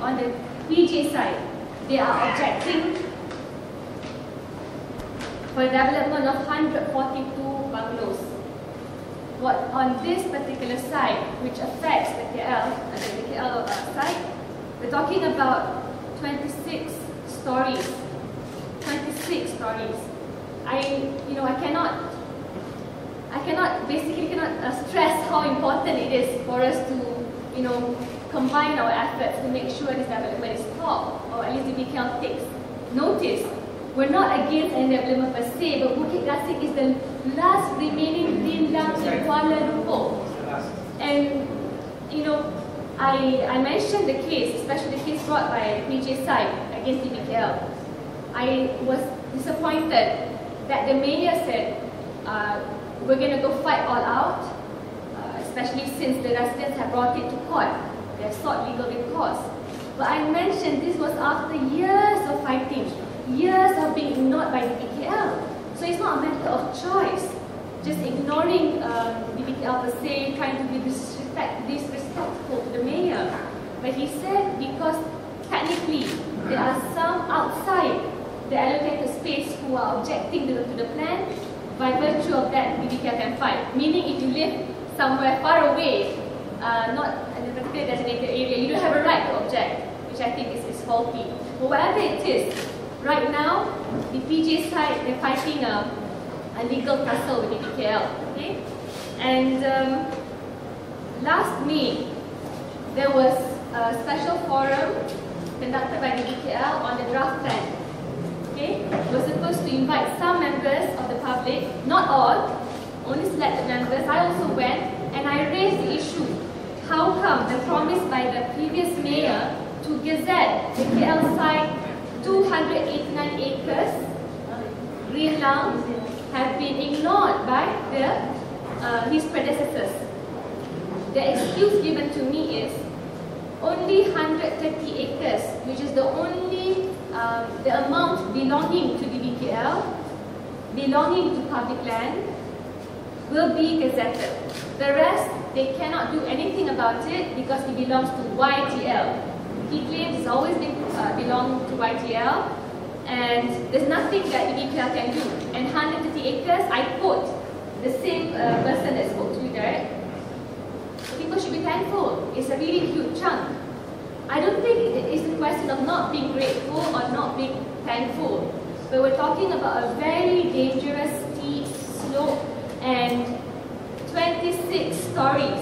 on the PJ side, they are objecting for the development of 142 bungalows. But on this particular site, which affects the KL site, we're talking about 26 stories. 26 stories. I cannot stress how important it is for us to, combine our efforts to make sure this development is stopped, or at least the BKL takes notice. We're not against any development per se, but Bukit Gasing is the last remaining rindang in Kuala Lumpur. And, I mentioned the case, especially the case brought by PJ side against the BKL. I was disappointed that the mayor said, we're going to go fight all out, especially since the residents have brought it to court. They have sought legal recourse. But I mentioned this was after years of fighting, years of being ignored by the BKL. So it's not a matter of choice, just ignoring the BKL per se, trying to be disrespectful to the mayor. But he said because technically there are some outside the allocated space who are objecting to the plan. By virtue of that, the BKL can fight. Meaning if you live somewhere far away, not in a particular designated area, you don't have a right to object, which I think is faulty. But whatever it is, right now, the PJ side, they're fighting a legal tussle with the BKL. Okay? And last May, there was a special forum conducted by the BKL on the draft plan. Okay? We're supposed to invite some members of the public, not all, only selected members. I also went and I raised the issue. How come the promise by the previous mayor to gazette the KL site 289 acres, Rilang, have been ignored by his predecessors? The excuse given to me is only 130 acres, which is the only the amount belonging to the BKL, belonging to public land, will be gazetted. The rest, they cannot do anything about it because it belongs to YTL. He claims it's always been belonged to YTL, and there's nothing that the BKL can do. And 130 acres, I quote the same person that spoke to you, Derek. People should be thankful. It's a really huge chunk. I don't think it's a question of not being grateful or not being thankful, but we're talking about a very dangerous steep slope and 26 stories,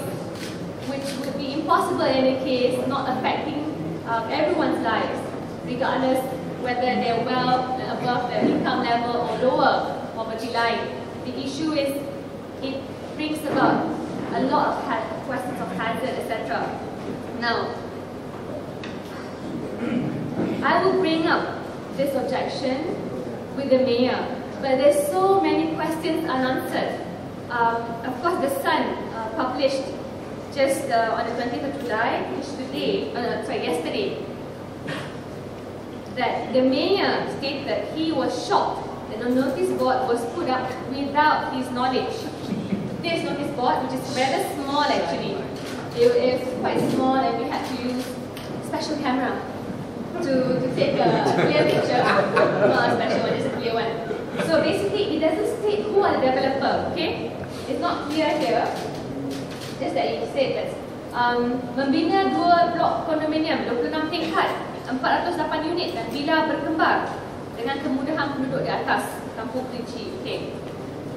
which would be impossible in any case, not affecting everyone's lives, regardless whether they're well above the income level or lower poverty line. The issue is it brings about a lot of questions of hazard, etc. Now, I will bring up this objection with the mayor, but there's so many questions unanswered. Of course, the Sun published just on the 20th of July, which yesterday, that the mayor stated he was shocked that the notice board was put up without his knowledge. This notice board, which is rather small actually, it's quite small, and we had to use special camera to take a clear picture. Not a special one, just a clear one. So basically, it doesn't state who are the developer, okay? It's not clear here. Just that it said that membina 2 blok kondominium, 26 tingkat, 408 unit dan villa berkembar dengan kemudahan penduduk di atas kampung Kerinci. Okay.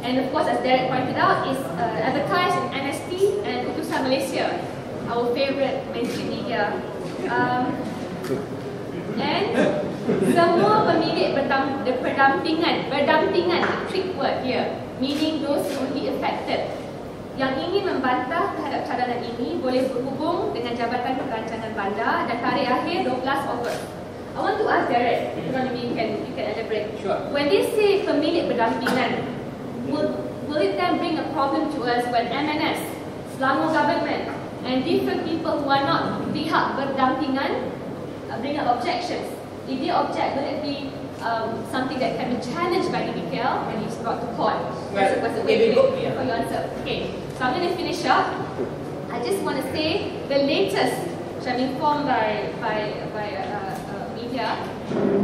And of course, as Derek pointed out, is advertised in NST and Utusan Malaysia, our favourite mainstream media. And semua pemilik berdampingan, trick word here, meaning those only affected, yang ingin membantah terhadap cadangan ini boleh berhubung dengan Jabatan Perancangan Bandar dan tarikh akhir 12 Ogos. I want to ask Derek, maybe you can elaborate. Sure. When they say pemilik berdampingan, will it then bring a problem to us when MNS, Selangor government, and different people who are not pihak berdampingan bring up objections? If they object, will it be something that can be challenged by the BKL when it's brought to court? Wait for your answer. Okay, so I'm going to finish up. I just want to say the latest which I'm informed by media,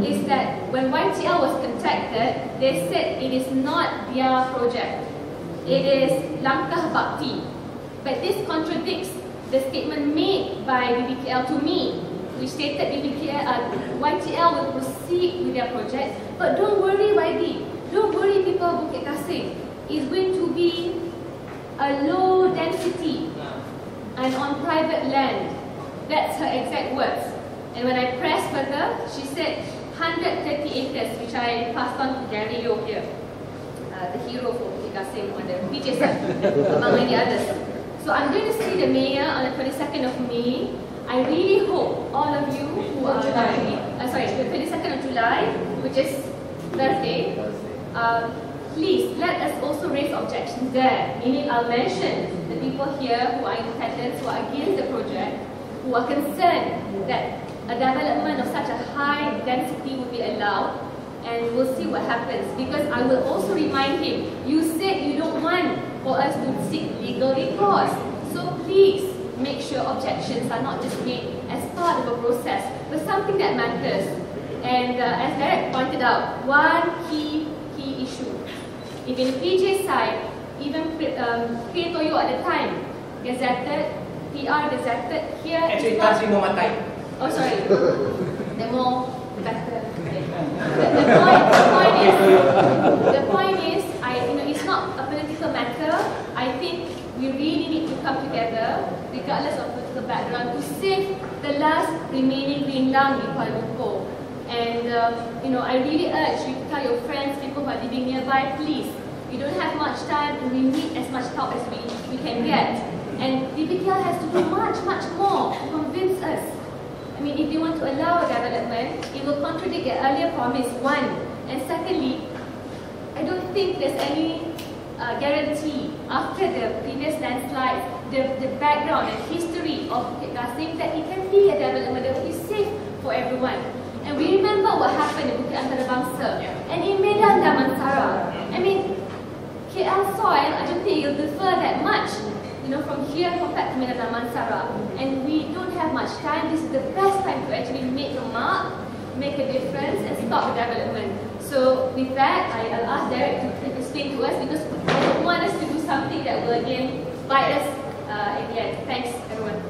is that when YTL was contacted, they said it is not their project. It is Langkah Bakti. But this contradicts the statement made by BBKL to me, which stated YTL will proceed with their project. But don't worry, YB. Don't worry, people of Bukit Gasing. It's going to be a low density and on private land. That's her exact words. And when I pressed further, she said 130 acres, which I passed on to Gary Yeo here, the hero for Bukit Gasing on the PJ side, among many others. So I'm going to see the mayor on the 22nd of May. I really hope all of you who are the 22nd of July, which is Thursday, please let us also raise objections there. Meaning I'll mention the people here who are in attendance, who are against the project, who are concerned that a development of such a high density will be allowed, and we'll see what happens. Because I will also remind him, you said you don't want for us to seek legal recourse. So please make sure objections are not just made as part of a process, but something that matters. And as Derek pointed out, one key issue. If in the PJ side, even Toyo at the time, gazetted, PR gazetted, here actually Tan Sri Muhammad Tai. Oh sorry, the more better. The point is, it's not a political matter. I think we really need to come together, regardless of political background, to save the last remaining green lung in Kuala Lumpur. And I really urge you to tell your friends, people who are living nearby, please. We don't have much time, and we need as much help as we can get. And BBKL has to do much more to convince us. I mean, if they want to allow a development, it will contradict their earlier promise, one. And secondly, I don't think there's any guarantee after the previous landslides, the background and history of Bukit Gasing, that it can be a development that will be safe for everyone. And we remember what happened in Bukit Antarabangsa and in Medan Damansara. I mean, KL soil, I don't think it'll differ that much, from here compared to Medan Damansara. And we don't have much time. This is the best time to actually make a mark, make a difference, and stop the development. So with that, I'll ask Derek to explain to us, because I don't want us to do something that will again bite us in the end. Thanks, everyone.